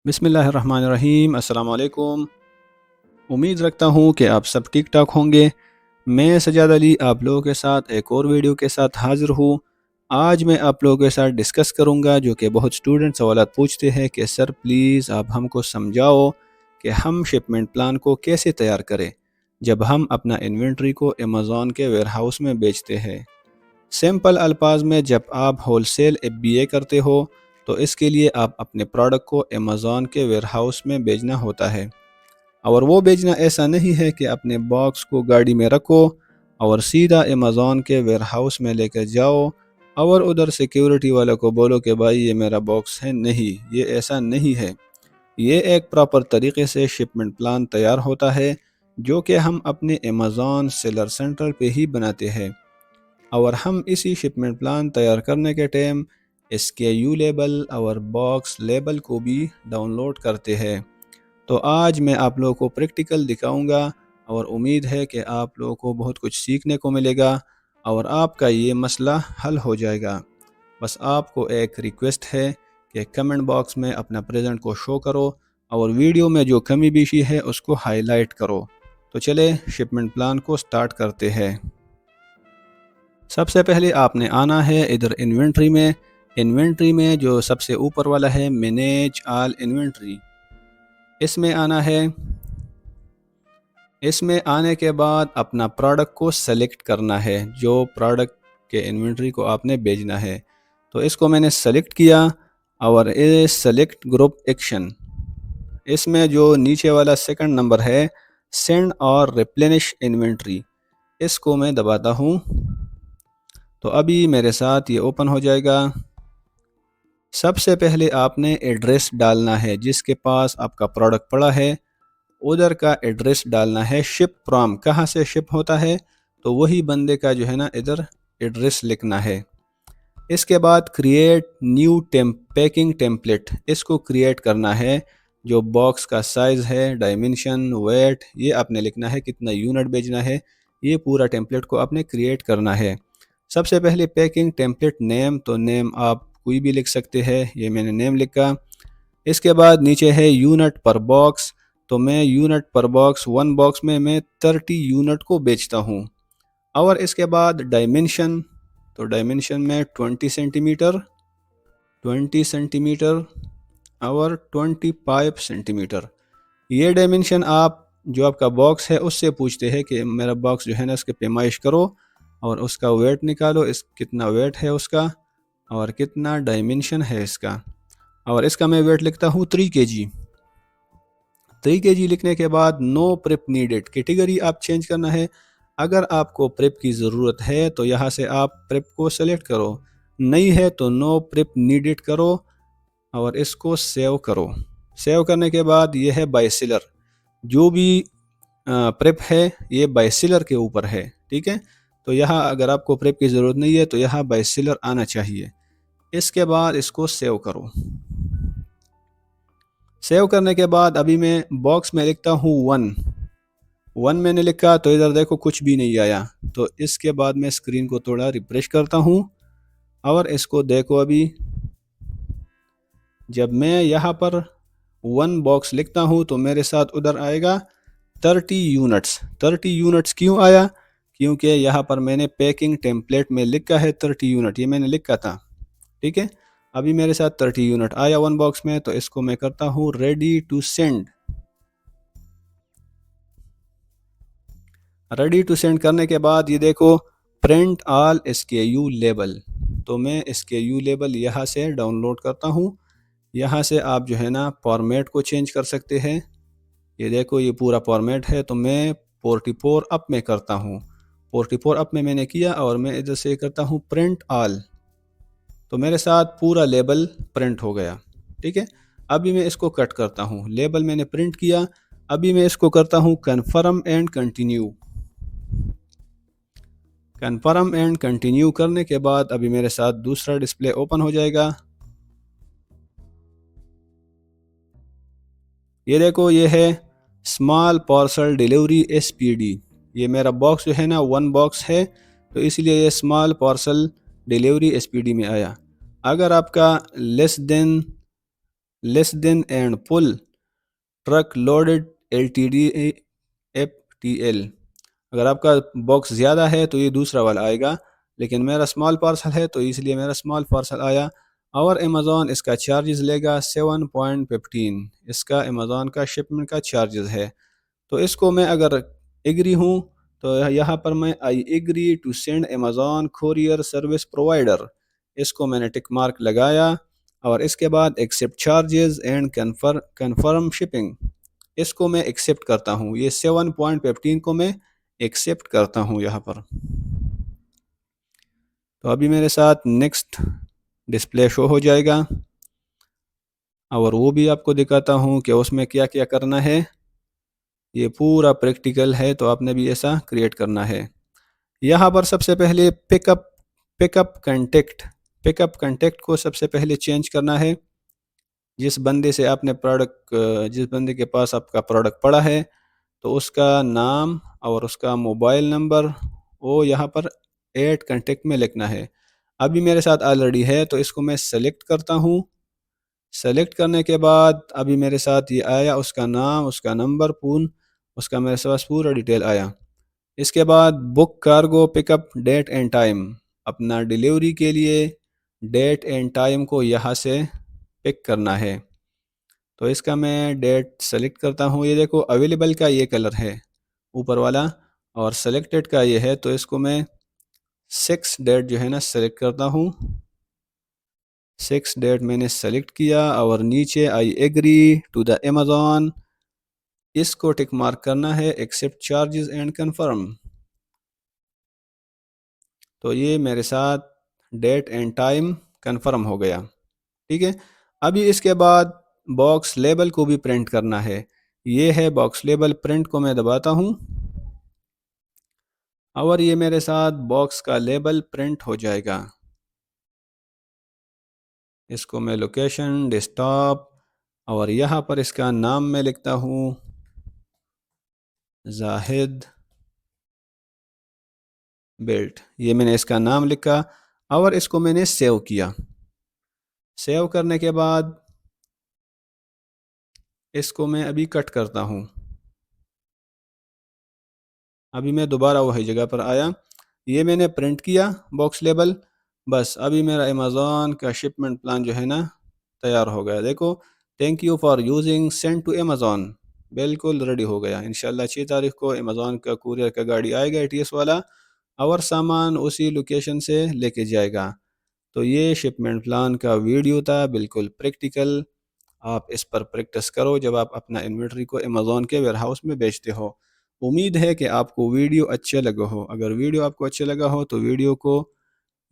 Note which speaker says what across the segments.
Speaker 1: बिस्मिल्लाहिर्रहमानिर्रहीम। अस्सलाम वालेकुम। उम्मीद रखता हूँ कि आप सब ठीक ठाक होंगे। मैं सजाद अली आप लोगों के साथ एक और वीडियो के साथ हाज़िर हूँ। आज मैं आप लोगों के साथ डिस्कस करूँगा जो कि बहुत स्टूडेंट सवालात पूछते हैं कि सर प्लीज़ आप हमको समझाओ कि हम शिपमेंट प्लान को कैसे तैयार करें जब हम अपना इन्वेंट्री को अमेज़ॉन के वेयरहाउस में बेचते हैं। सिंपल अल्फाज में जब आप होलसेल एफबीए करते हो तो इसके लिए आप अपने प्रोडक्ट को अमेज़ॉन के वेयरहाउस में भेजना होता है। और वो बेचना ऐसा नहीं है कि अपने बॉक्स को गाड़ी में रखो और सीधा अमेज़ॉन के वेयरहाउस में लेकर जाओ और उधर सिक्योरिटी वाले को बोलो कि भाई ये मेरा बॉक्स है। नहीं, ये ऐसा नहीं है। ये एक प्रॉपर तरीके से शिपमेंट प्लान तैयार होता है जो कि हम अपने अमेज़ॉन सेलर सेंटर पे ही बनाते हैं। और हम इसी शिपमेंट प्लान तैयार करने के टाइम SKU लेबल और बॉक्स लेबल को भी डाउनलोड करते हैं। तो आज मैं आप लोगों को प्रैक्टिकल दिखाऊंगा और उम्मीद है कि आप लोगों को बहुत कुछ सीखने को मिलेगा और आपका ये मसला हल हो जाएगा। बस आपको एक रिक्वेस्ट है कि कमेंट बॉक्स में अपना प्रेजेंट को शो करो और वीडियो में जो कमी बेशी है उसको हाईलाइट करो। तो चले शिपमेंट प्लान को स्टार्ट करते हैं। सबसे पहले आपने आना है इधर इन्वेंट्री में जो सबसे ऊपर वाला है मैनेज ऑल इन्वेंट्री, इसमें आना है। इसमें आने के बाद अपना प्रोडक्ट को सेलेक्ट करना है जो प्रोडक्ट के इन्वेंट्री को आपने भेजना है। तो इसको मैंने सेलेक्ट किया और ये सेलेक्ट ग्रुप एक्शन, इसमें जो नीचे वाला सेकंड नंबर है सेंड और रिप्लेनिश इन्वेंट्री, इसको मैं दबाता हूँ। तो अभी मेरे साथ ये ओपन हो जाएगा। सबसे पहले आपने एड्रेस डालना है जिसके पास आपका प्रोडक्ट पड़ा है, उधर का एड्रेस डालना है। शिप फ्रॉम कहाँ से शिप होता है तो वही बंदे का जो है ना इधर एड्रेस लिखना है। इसके बाद क्रिएट न्यू पैकिंग टेम्पलेट, इसको क्रिएट करना है। जो बॉक्स का साइज़ है, डायमेंशन, वेट, ये आपने लिखना है, कितना यूनिट भेजना है, ये पूरा टेम्पलेट को आपने क्रिएट करना है। सबसे पहले पैकिंग टेम्पलेट नेम, तो नेम आप कोई भी लिख सकते हैं, ये मैंने नेम लिखा। इसके बाद नीचे है यूनिट पर बॉक्स, तो मैं यूनिट पर बॉक्स 1 बॉक्स में मैं 30 यूनिट को बेचता हूँ। और इसके बाद डायमेंशन, तो डायमेंशन में 20 सेंटीमीटर और 25 सेंटीमीटर। ये डायमेंशन आप जो आपका बॉक्स है उससे पूछते हैं कि मेरा बॉक्स जो है ना इसके पैमाइश करो और उसका वेट निकालो, इस कितना वेट है उसका और कितना डायमेंशन है इसका। और इसका मैं वेट लिखता हूँ 3 kg। 3 kg लिखने के बाद नो प्रेप नीडेड, कैटेगरी आप चेंज करना है। अगर आपको प्रेप की ज़रूरत है तो यहाँ से आप प्रेप को सेलेक्ट करो, नहीं है तो नो प्रेप नीडेड करो और इसको सेव करो। सेव करने के बाद ये है बाय सेलर, जो भी प्रेप है ये बाय सेलर के ऊपर है, ठीक है। तो यहाँ अगर आपको प्रेप की ज़रूरत नहीं है तो यहाँ बाय सेलर आना चाहिए। इसके बाद इसको सेव करो। सेव करने के बाद अभी मैं बॉक्स में लिखता हूँ 1 मैंने लिखा तो इधर देखो कुछ भी नहीं आया। तो इसके बाद मैं स्क्रीन को थोड़ा रिफ्रेश करता हूँ और इसको देखो। अभी जब मैं यहाँ पर 1 बॉक्स लिखता हूँ तो मेरे साथ उधर आएगा 30 यूनिट्स। 30 यूनिट्स क्यों आया? क्योंकि यहाँ पर मैंने पैकिंग टेम्पलेट में लिखा है 30 यूनिट, ये मैंने लिखा था, ठीक है। अभी मेरे साथ 30 यूनिट आया 1 बॉक्स में, तो इसको मैं करता हूँ ready to send. Ready to send करने के बाद ये देखो प्रिंट ऑल SKU लेबल, तो मैं SKU लेबल यहाँ से डाउनलोड करता हूँ। यहाँ से आप जो है ना फॉर्मेट को चेंज कर सकते हैं। ये देखो ये पूरा फॉर्मेट है, तो मैं 44 अप में करता हूँ। 44 अप में मैंने किया और मैं इधर से करता हूँ प्रिंट ऑल, तो मेरे साथ पूरा लेबल प्रिंट हो गया, ठीक है। अभी मैं इसको कट करता हूँ। लेबल मैंने प्रिंट किया, अभी मैं इसको करता हूँ confirm and continue. Confirm and continue करने के बाद अभी मेरे साथ दूसरा डिस्प्ले ओपन हो जाएगा। ये देखो ये है स्मॉल पार्सल डिलीवरी SPD। ये मेरा बॉक्स जो है ना 1 बॉक्स है, तो इसलिए ये स्मॉल पार्सल डिलीवरी SPD में आया। अगर आपका less than less than and full truck loaded LTD FTL। अगर आपका बॉक्स ज़्यादा है तो ये दूसरा वाला आएगा, लेकिन मेरा स्मॉल पार्सल है तो इसलिए मेरा स्मॉल पार्सल आया। और अमेज़ॉन इसका चार्जेस लेगा 7.15, इसका अमेज़ॉन का शिपमेंट का चार्जेस है। तो इसको मैं अगर एग्री हूँ तो यहाँ पर मैं I agree to send Amazon courier service provider, इसको मैंने टिक मार्क लगाया। और इसके बाद accept charges and confirm shipping, इसको मैं एक्सेप्ट करता हूँ। ये 7.15 को मैं एक्सेप्ट करता हूँ यहाँ पर। तो अभी मेरे साथ नेक्स्ट डिस्प्ले शो हो जाएगा और वो भी आपको दिखाता हूँ कि उसमें क्या क्या करना है। ये पूरा प्रैक्टिकल है तो आपने भी ऐसा क्रिएट करना है। यहाँ पर सबसे पहले पिकअप कंटेक्ट को सबसे पहले चेंज करना है। जिस बंदे से आपने प्रोडक्ट जिस बंदे के पास आपका प्रोडक्ट पड़ा है तो उसका नाम और उसका मोबाइल नंबर वो यहाँ पर ऐड कांटेक्ट में लिखना है। अभी मेरे साथ ऑलरेडी है तो इसको मैं सेलेक्ट करता हूँ। सेलेक्ट करने के बाद अभी मेरे साथ ये आया, उसका नाम, उसका नंबर, पूर्ण उसका मेरे पास पूरा डिटेल आया। इसके बाद book cargo pickup date and time, अपना डिलीवरी के लिए डेट एंड टाइम को यहाँ से पिक करना है। तो इसका मैं डेट सेलेक्ट करता हूँ। ये देखो अवेलेबल का ये कलर है ऊपर वाला और सेलेक्टेड का ये है, तो इसको मैं 6 डेट जो है ना सेलेक्ट करता हूँ। 6 डेट मैंने सेलेक्ट किया और नीचे I agree to the Amazon, इसको टिक मार्क करना है, एक्सेप्ट चार्जेस एंड कंफर्म। तो ये मेरे साथ डेट एंड टाइम कंफर्म हो गया। ठीक है। अभी इसके बाद बॉक्स लेबल को भी प्रिंट करना है। ये है बॉक्स लेबल, प्रिंट को मैं दबाता हूँ और ये मेरे साथ बॉक्स का लेबल प्रिंट हो जाएगा। इसको मैं लोकेशन डेस्कटॉप और यहाँ पर इसका नाम मैं लिखता हूँ जाहिद बेल्ट। ये मैंने इसका नाम लिखा और इसको मैंने सेव किया। सेव करने के बाद इसको मैं अभी कट करता हूँ। अभी मैं दोबारा वही जगह पर आया, ये मैंने प्रिंट किया बॉक्स लेबल। बस अभी मेरा अमेज़ॉन का शिपमेंट प्लान जो है ना तैयार हो गया। देखो, thank you for using send to Amazon, बिल्कुल रेडी हो गया। इंशाल्लाह 6 तारीख को अमेज़ॉन का कुरियर का गाड़ी आएगा ATS वाला और सामान उसी लोकेशन से लेके जाएगा। तो ये शिपमेंट प्लान का वीडियो था, बिल्कुल प्रैक्टिकल। आप इस पर प्रैक्टिस करो जब आप अपना इन्वेंट्री को अमेज़ॉन के वेयरहाउस में बेचते हो। उम्मीद है कि आपको वीडियो अच्छा लगा हो। अगर वीडियो आपको अच्छा लगा हो तो वीडियो को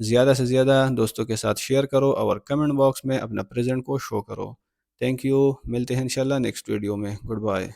Speaker 1: ज़्यादा से ज़्यादा दोस्तों के साथ शेयर करो और कमेंट बॉक्स में अपना प्रेजेंट को शो करो। थैंक यू, मिलते हैं इंशाल्लाह नेक्स्ट वीडियो में। Good bye.